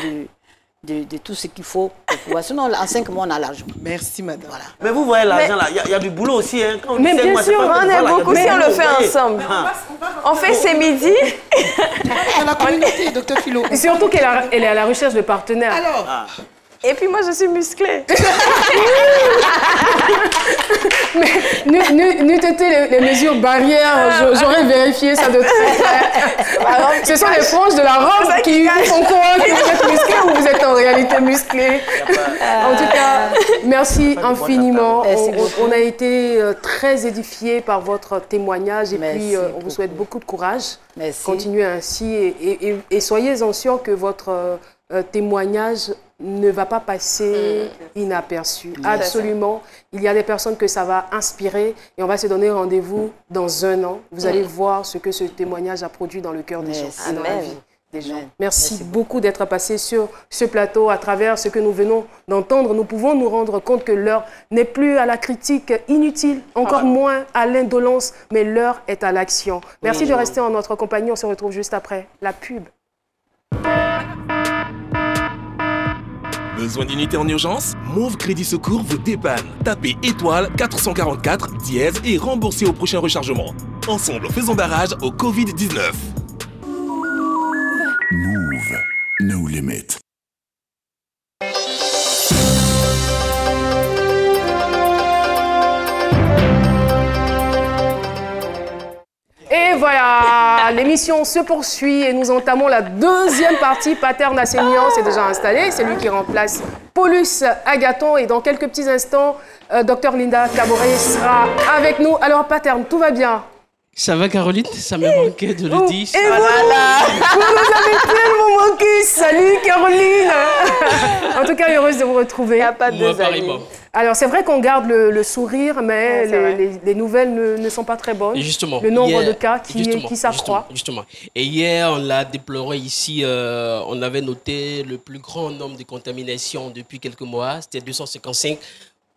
de tout ce qu'il faut pour pouvoir. Sinon, en 5 mois, on a l'argent. Merci, madame. Voilà. Mais vous voyez l'argent là, il y a du boulot aussi. Hein. Quand on Mais dit 5 bien mois, sûr, on est beaucoup si on le fait ensemble. On fait ces midis. Dans la communauté, docteur Philo. Et surtout qu'elle est à la recherche de partenaires. Alors, Et puis moi, je suis musclée. Mais n'eût été les mesures barrières, j'aurais vérifié ça de très près. Ce sont les franges de la robe qui font croire que vous êtes musclé ou vous êtes en réalité musclé. En tout cas, merci infiniment. On a été très édifiés par votre témoignage et puis on vous souhaite beaucoup de courage. Merci. Continuez ainsi et soyez-en sûrs que votre témoignage ne va pas passer inaperçu. Absolument. Il y a des personnes que ça va inspirer et on va se donner rendez-vous dans 1 an. Vous allez voir ce que ce témoignage a produit dans le cœur des gens et dans la vie des gens. Merci beaucoup d'être passé sur ce plateau. À travers ce que nous venons d'entendre, nous pouvons nous rendre compte que l'heure n'est plus à la critique inutile, encore moins à l'indolence, mais l'heure est à l'action. Merci de rester en notre compagnie. On se retrouve juste après la pub. Besoin d'unité en urgence? Mauve Crédit Secours vous dépanne. Tapez étoile 444 dièse et remboursez au prochain rechargement. Ensemble, faisons barrage au Covid-19. Move, no limit. Et voilà, l'émission se poursuit et nous entamons la deuxième partie. Pater Nassémian s'est déjà installé, c'est lui qui remplace Paulus Agathon. Et dans quelques petits instants, Dr Linda Kaboré sera avec nous. Alors Pater, tout va bien? Ça va Caroline? Ça me manquait de le dire. Et voilà, vous nous avez tellement manqué. Salut Caroline. En tout cas, heureuse de vous retrouver. Il n'y a pas de amis. Alors, c'est vrai qu'on garde le sourire, mais les nouvelles ne sont pas très bonnes. Et justement, le nombre de cas qui s'accroît. Justement. Et hier, on l'a déploré ici, on avait noté le plus grand nombre de contaminations depuis quelques mois, c'était 255.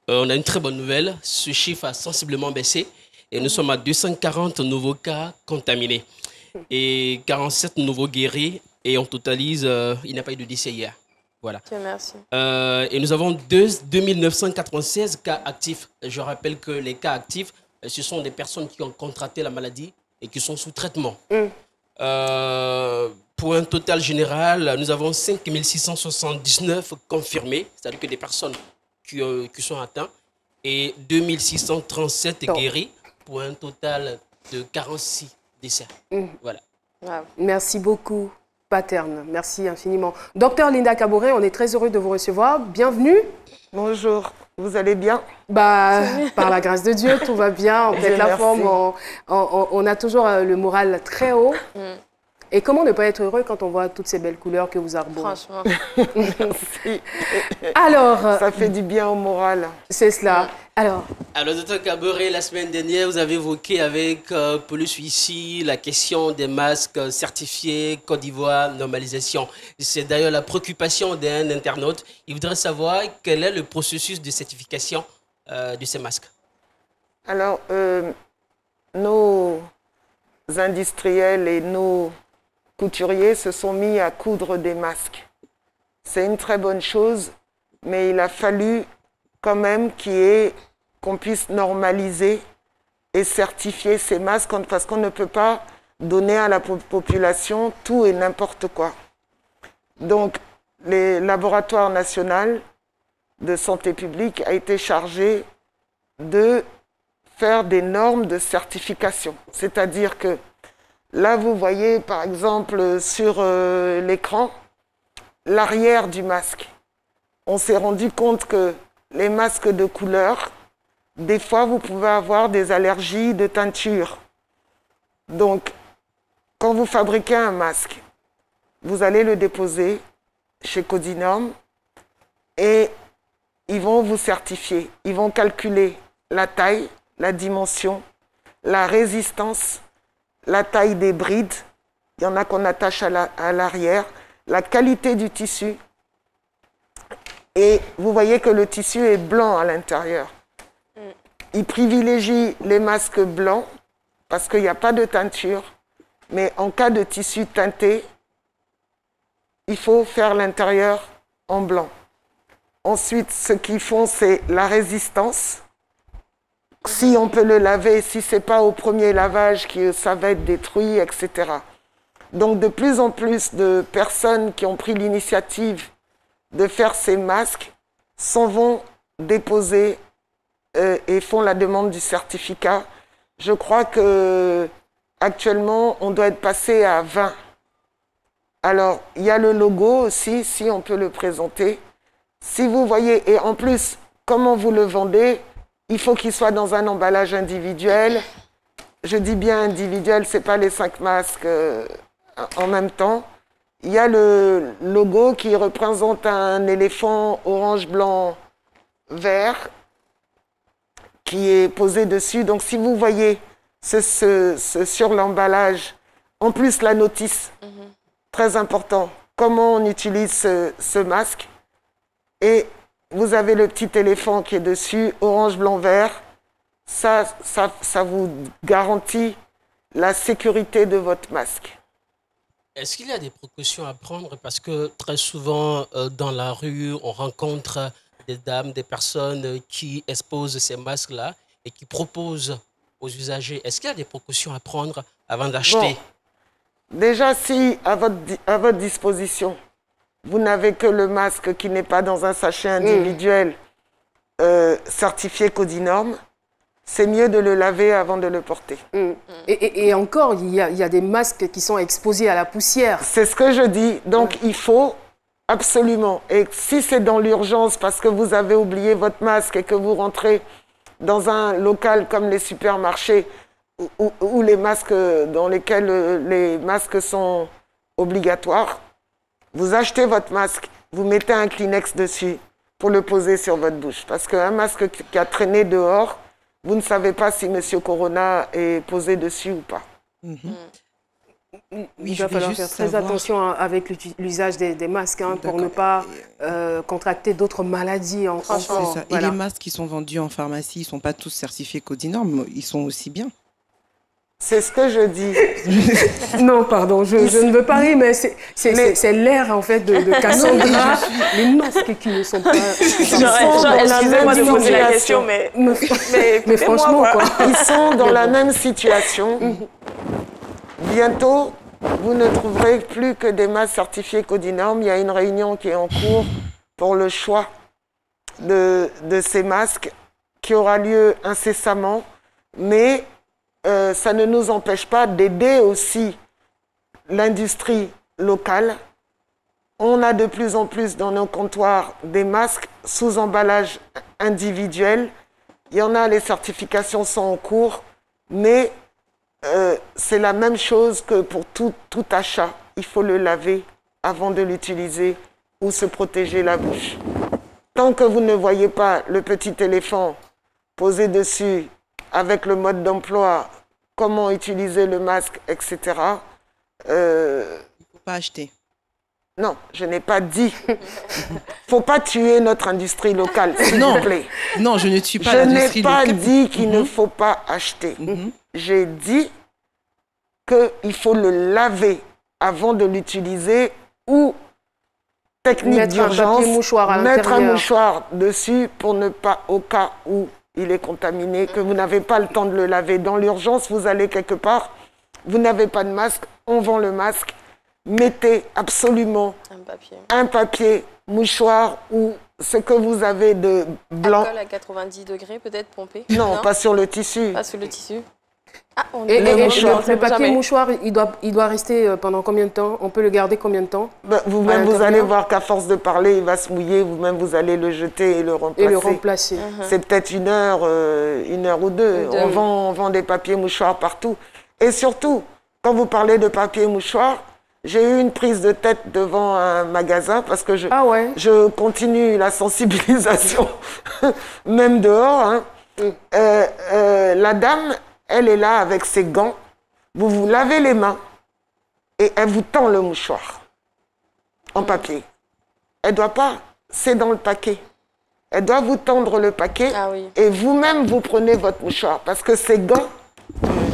On a une très bonne nouvelle, ce chiffre a sensiblement baissé et nous sommes à 240 nouveaux cas contaminés et 47 nouveaux guéris et on totalise, il n'y a pas eu de décès hier. Voilà. Dieu merci. Et nous avons 2996 cas actifs. Je rappelle que les cas actifs, ce sont des personnes qui ont contracté la maladie et qui sont sous traitement. Pour un total général, nous avons 5679 confirmés, c'est-à-dire que des personnes qui sont atteintes, et 2637 guéris pour un total de 46 décès. Voilà. Merci beaucoup. Paterne. Merci infiniment. Docteur Linda Kaboré, on est très heureux de vous recevoir. Bienvenue. Bonjour, vous allez bien? Par la grâce de Dieu, tout va bien. On pète la forme, on a toujours le moral très haut. Et comment ne pas être heureux quand on voit toutes ces belles couleurs que vous arborez? Franchement. Merci. Alors, ça fait du bien au moral. C'est cela. Alors, docteur Kaboré, la semaine dernière, vous avez évoqué avec Paulus ici la question des masques certifiés, Côte d'Ivoire, normalisation. C'est d'ailleurs la préoccupation d'un internaute. Il voudrait savoir quel est le processus de certification de ces masques. Alors, nos industriels et nos couturiers se sont mis à coudre des masques. C'est une très bonne chose mais il a fallu quand même qu'on puisse normaliser et certifier ces masques parce qu'on ne peut pas donner à la population tout et n'importe quoi. Donc, le laboratoire national de santé publique a été chargé de faire des normes de certification. C'est-à-dire que là, vous voyez par exemple sur l'écran l'arrière du masque. On s'est rendu compte que les masques de couleur, des fois, vous pouvez avoir des allergies de teinture. Donc, quand vous fabriquez un masque, vous allez le déposer chez Codinorm et ils vont vous certifier. Ils vont calculer la taille, la dimension, la résistance, la taille des brides. Il y en a qu'on attache à l'arrière, la qualité du tissu. Et vous voyez que le tissu est blanc à l'intérieur. Ils privilégient les masques blancs parce qu'il n'y a pas de teinture. Mais en cas de tissu teinté, il faut faire l'intérieur en blanc. Ensuite, ce qu'ils font, c'est la résistance. Si on peut le laver, si ce n'est pas au premier lavage que ça va être détruit, etc. Donc, de plus en plus de personnes qui ont pris l'initiative de faire ces masques s'en vont déposer et font la demande du certificat. Je crois que actuellement, on doit être passé à 20. Alors, il y a le logo aussi, si on peut le présenter. Si vous voyez, et en plus, comment vous le vendez, il faut qu'il soit dans un emballage individuel. Je dis bien individuel, ce n'est pas les 5 masques en même temps. Il y a le logo qui représente un éléphant orange, blanc, vert qui est posé dessus. Donc, si vous voyez sur l'emballage, en plus la notice, très important, comment on utilise ce masque. Et vous avez le petit éléphant qui est dessus, orange, blanc, vert. Ça vous garantit la sécurité de votre masque. Est-ce qu'il y a des précautions à prendre? Parce que très souvent, dans la rue, on rencontre des dames, des personnes qui exposent ces masques-là et qui proposent aux usagers. Est-ce qu'il y a des précautions à prendre avant d'acheter? Bon, déjà, si à votre disposition, vous n'avez que le masque qui n'est pas dans un sachet individuel certifié Codinorm, c'est mieux de le laver avant de le porter. Et encore, il y a des masques qui sont exposés à la poussière. C'est ce que je dis. Donc, il faut absolument. Et si c'est dans l'urgence parce que vous avez oublié votre masque et que vous rentrez dans un local comme les supermarchés ou les masques dans lesquels les masques sont obligatoires, vous achetez votre masque, vous mettez un Kleenex dessus pour le poser sur votre bouche. Parce qu'un masque qui a traîné dehors, vous ne savez pas si M. Corona est posé dessus ou pas. Il va falloir faire très attention avec l'usage des masques pour ne pas contracter d'autres maladies. C'est ça. Et les masques qui sont vendus en pharmacie, ils ne sont pas tous certifiés Codinorm, ils sont aussi bien. C'est ce que je dis. Non, pardon, je ne veux pas rire, mais c'est l'air en fait de Cassandra. Les masques qui ne sont pas... Excusez-moi de poser la question, mais franchement, quoi. Ils sont dans la même situation. Bientôt, vous ne trouverez plus que des masques certifiés Codinorm. Il y a une réunion qui est en cours pour le choix de ces masques qui aura lieu incessamment, mais ça ne nous empêche pas d'aider aussi l'industrie locale. On a de plus en plus dans nos comptoirs des masques sous emballage individuel. Il y en a, les certifications sont en cours, mais c'est la même chose que pour tout achat. Il faut le laver avant de l'utiliser ou se protéger la bouche. Tant que vous ne voyez pas le petit éléphant posé dessus avec le mode d'emploi, comment utiliser le masque, etc. Il ne faut pas acheter. Non, je n'ai pas dit. Il ne faut pas tuer notre industrie locale, s'il vous plaît. Non, je ne tue pas l'industrie locale. Je n'ai pas dit qu'il ne faut pas acheter. J'ai dit qu'il faut le laver avant de l'utiliser ou technique d'urgence, mettre un mouchoir dessus pour ne pas, au cas où il est contaminé, que vous n'avez pas le temps de le laver. Dans l'urgence, vous allez quelque part, vous n'avez pas de masque, on vend le masque. Mettez absolument un papier, mouchoir ou ce que vous avez de blanc. Alcool à 90 degrés, peut-être pompé? Non, pas sur le tissu. Pas sur le tissu. Ah, le papier mouchoir, il doit rester pendant combien de temps? On peut le garder combien de temps? Vous-même, vous allez voir qu'à force de parler, il va se mouiller. Vous-même, vous allez le jeter et le remplacer. C'est peut-être une heure ou deux. On vend des papiers mouchoirs partout. Et surtout, quand vous parlez de papier mouchoir, j'ai eu une prise de tête devant un magasin parce que je continue la sensibilisation, même dehors. Hein. La dame, elle est là avec ses gants. Vous vous lavez les mains et elle vous tend le mouchoir en papier. Elle ne doit pas, c'est dans le paquet. Elle doit vous tendre le paquet et vous-même, vous prenez votre mouchoir parce que ces gants,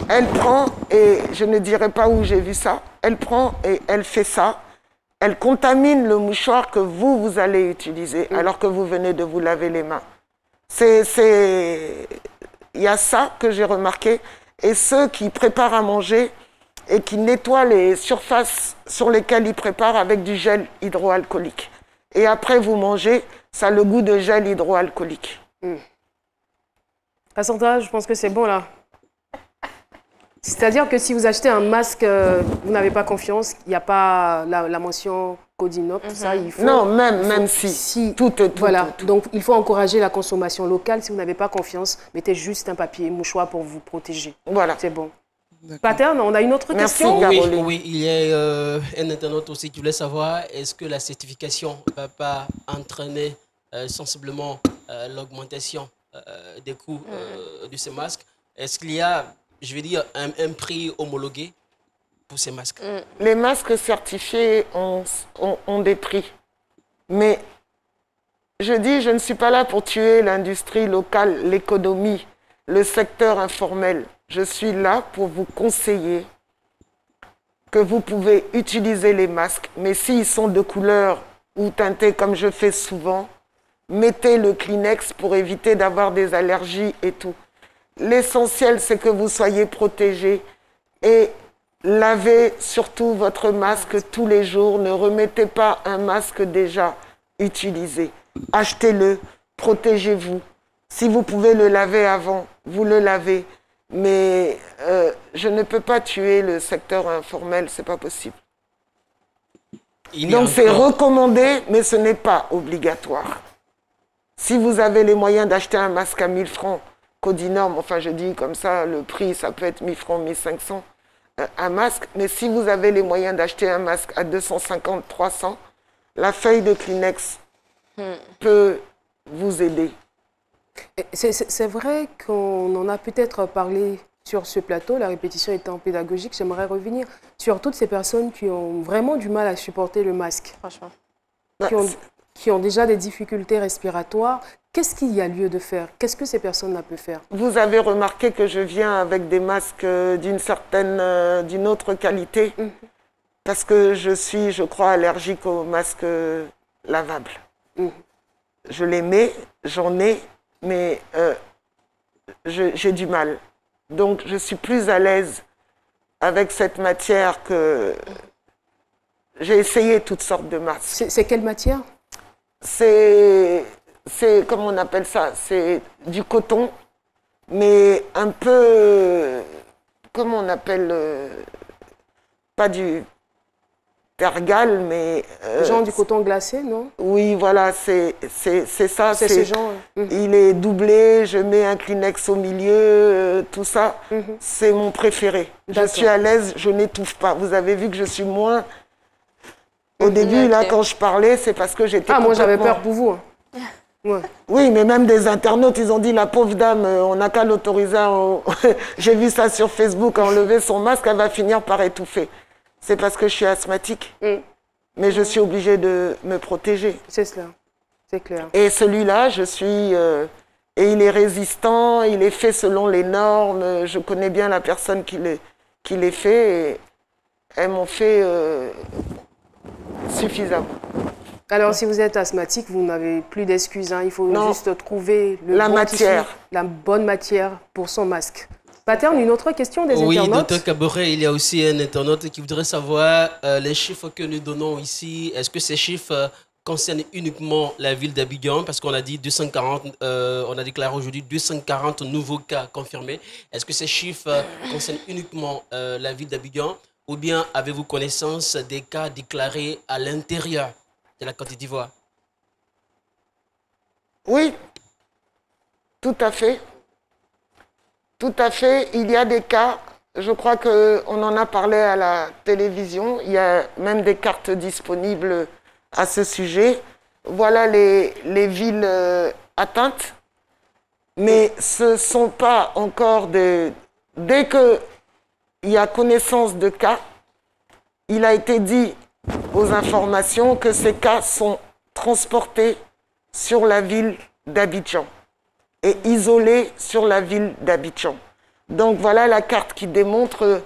elle prend, et je ne dirai pas où j'ai vu ça, elle prend et elle fait ça. Elle contamine le mouchoir que vous allez utiliser alors que vous venez de vous laver les mains. Il y a ça que j'ai remarqué. Et ceux qui préparent à manger et qui nettoient les surfaces sur lesquelles ils préparent avec du gel hydroalcoolique. Et après, vous mangez, ça a le goût de gel hydroalcoolique. Cassandra, je pense que c'est bon là. C'est-à-dire que si vous achetez un masque, vous n'avez pas confiance, il n'y a pas la mention Codinop, tout ça, il faut... Non, même si tout. Voilà, donc il faut encourager la consommation locale. Si vous n'avez pas confiance, mettez juste un papier mouchoir pour vous protéger. Voilà. C'est bon. Paterne, on a une autre question? Oui, il y a un internaute aussi qui voulait savoir, est-ce que la certification ne va pas entraîner sensiblement l'augmentation des coûts de ces masques? Est-ce qu'il y a, je vais dire, un prix homologué pour ces masques? Les masques certifiés ont des prix. Mais je dis, je ne suis pas là pour tuer l'industrie locale, l'économie, le secteur informel. Je suis là pour vous conseiller que vous pouvez utiliser les masques, mais s'ils sont de couleur ou teintés comme je fais souvent, mettez le Kleenex pour éviter d'avoir des allergies et tout. L'essentiel, c'est que vous soyez protégés et lavez surtout votre masque tous les jours. Ne remettez pas un masque déjà utilisé. Achetez-le, protégez-vous. Si vous pouvez le laver avant, vous le lavez. Mais je ne peux pas tuer le secteur informel, c'est pas possible. Donc c'est recommandé, mais ce n'est pas obligatoire. Si vous avez les moyens d'acheter un masque à 1000 francs, Codinorme, enfin je dis comme ça, le prix, ça peut être 1000 francs, 1500, un masque. Mais si vous avez les moyens d'acheter un masque à 250, 300, la feuille de Kleenex peut vous aider. C'est vrai qu'on en a peut-être parlé sur ce plateau, la répétition étant pédagogique. J'aimerais revenir sur toutes ces personnes qui ont vraiment du mal à supporter le masque, franchement, qui ont déjà des difficultés respiratoires. Qu'est-ce qu'il y a lieu de faire? Qu'est-ce que ces personnes-là peuvent faire? Vous avez remarqué que je viens avec des masques d'une autre qualité, parce que je suis, je crois, allergique aux masques lavables. Je les mets, j'en ai, mais j'ai du mal. Donc, je suis plus à l'aise avec cette matière que... J'ai essayé toutes sortes de masques. C'est quelle matière? C'est, comment on appelle ça? C'est du coton, mais un peu... Comment on appelle? Pas du tergal, mais... genre du coton glacé, non? Oui, voilà, c'est ça. C'est ce genre. Il est doublé, je mets un Kleenex au milieu, tout ça. C'est mon préféré. Je suis à l'aise, je n'étouffe pas. Vous avez vu que je suis moins... Au début, là, quand je parlais, c'est parce que j'étais moi, j'avais peur pour vous. Oui, mais même des internautes, ils ont dit, la pauvre dame, on n'a qu'à l'autoriser. J'ai vu ça sur Facebook, à enlever son masque, elle va finir par étouffer. C'est parce que je suis asthmatique. Mais je suis obligée de me protéger. C'est cela, c'est clair. Et celui-là, je suis... et il est résistant, il est fait selon les normes. Je connais bien la personne qui les fait. Et elles m'ont fait suffisamment. Alors, si vous êtes asthmatique, vous n'avez plus d'excuses. Hein. Il faut juste trouver la bonne matière pour son masque. Paterne, une autre question des internautes. Oui, docteur Kaboré, il y a aussi un internaute qui voudrait savoir les chiffres que nous donnons ici. Est-ce que ces chiffres concernent uniquement la ville d'Abidjan? Parce qu'on a dit 240, on a déclaré aujourd'hui 240 nouveaux cas confirmés. Est-ce que ces chiffres concernent uniquement la ville d'Abidjan? Ou bien avez-vous connaissance des cas déclarés à l'intérieur de la Côte d'Ivoire? Oui, tout à fait. Tout à fait. Il y a des cas, je crois qu'on en a parlé à la télévision. Il y a même des cartes disponibles à ce sujet. Voilà les villes atteintes. Mais ce ne sont pas encore des... Dès qu'il y a connaissance de cas, il a été dit aux informations que ces cas sont transportés sur la ville d'Abidjan et isolés sur la ville d'Abidjan. Donc voilà la carte qui démontre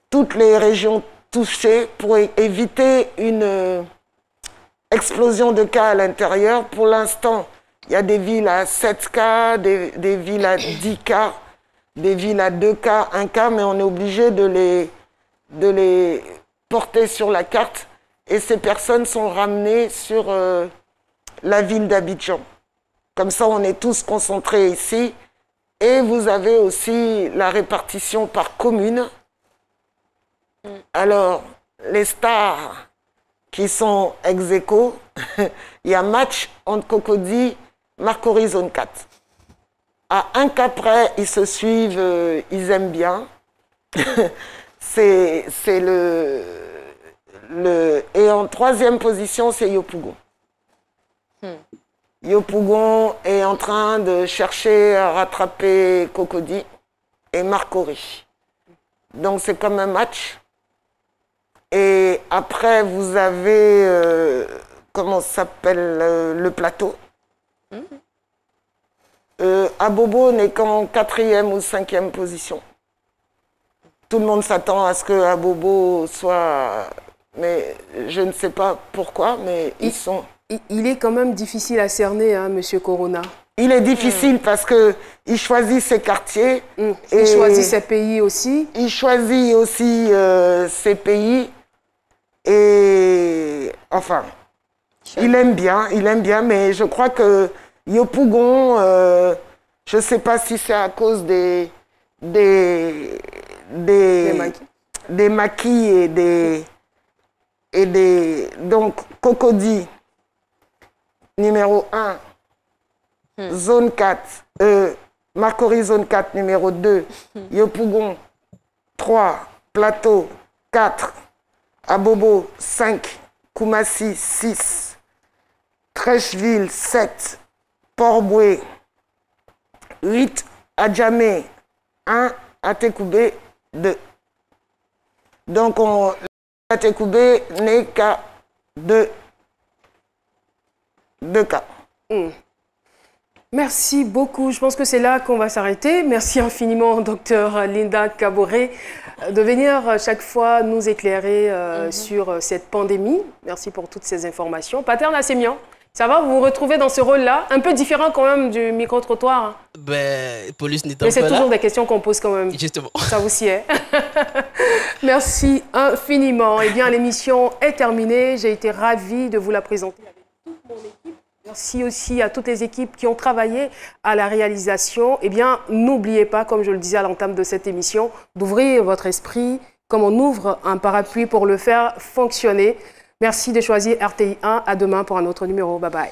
toutes les régions touchées pour éviter une explosion de cas à l'intérieur. Pour l'instant, il y a des villes à 7 cas, des villes à 10 cas, des villes à 2 cas, 1 cas, mais on est obligé de les porter sur la carte et ces personnes sont ramenées sur la ville d'Abidjan. Comme ça, on est tous concentrés ici. Et vous avez aussi la répartition par commune. Alors, les stars qui sont ex aequo, il y a match entre Cocody, Marcory zone 4. À 1 cas près, ils se suivent, ils aiment bien. C'est Et en 3e position, c'est Yopougon. Yopougon est en train de chercher à rattraper Cocody et Marcory. Donc c'est comme un match. Et après, vous avez, comment ça s'appelle, le plateau. Abobo n'est qu'en 4e ou 5e position. Tout le monde s'attend à ce que Abobo soit... Mais je ne sais pas pourquoi, mais ils sont... Il est quand même difficile à cerner, hein, Monsieur Corona. Il est difficile parce qu'il choisit ses quartiers. Il choisit ses pays aussi. Il choisit aussi ses pays. Et enfin, il aime bien, mais je crois que Yopougon, je ne sais pas si c'est à cause des maquis et des... Donc, Cocody, numéro 1, zone 4, Marcory zone 4, numéro 2, Yopougon, 3, Plateau, 4, Abobo, 5, Koumassi, 6, Trècheville, 7, Port-Boué, 8, Adjamé, 1, Atekoubé, 2. Donc, Atekoubé n'est qu'à 2 cas. Merci beaucoup. Je pense que c'est là qu'on va s'arrêter. Merci infiniment, docteur Linda Kaboré, de venir chaque fois nous éclairer sur cette pandémie. Merci pour toutes ces informations. Paterne Assemian, ça va, vous vous retrouvez dans ce rôle-là, un peu différent quand même du micro-trottoir. Ben, police n'étant mais c'est pas toujours là. des questions qu'on pose quand même. Justement. Ça vous sied. Merci infiniment. Eh bien, l'émission est terminée. J'ai été ravie de vous la présenter avec toute mon équipe. Merci aussi à toutes les équipes qui ont travaillé à la réalisation. Eh bien, n'oubliez pas, comme je le disais à l'entame de cette émission, d'ouvrir votre esprit comme on ouvre un parapluie pour le faire fonctionner. Merci de choisir RTI 1. À demain pour un autre numéro. Bye bye.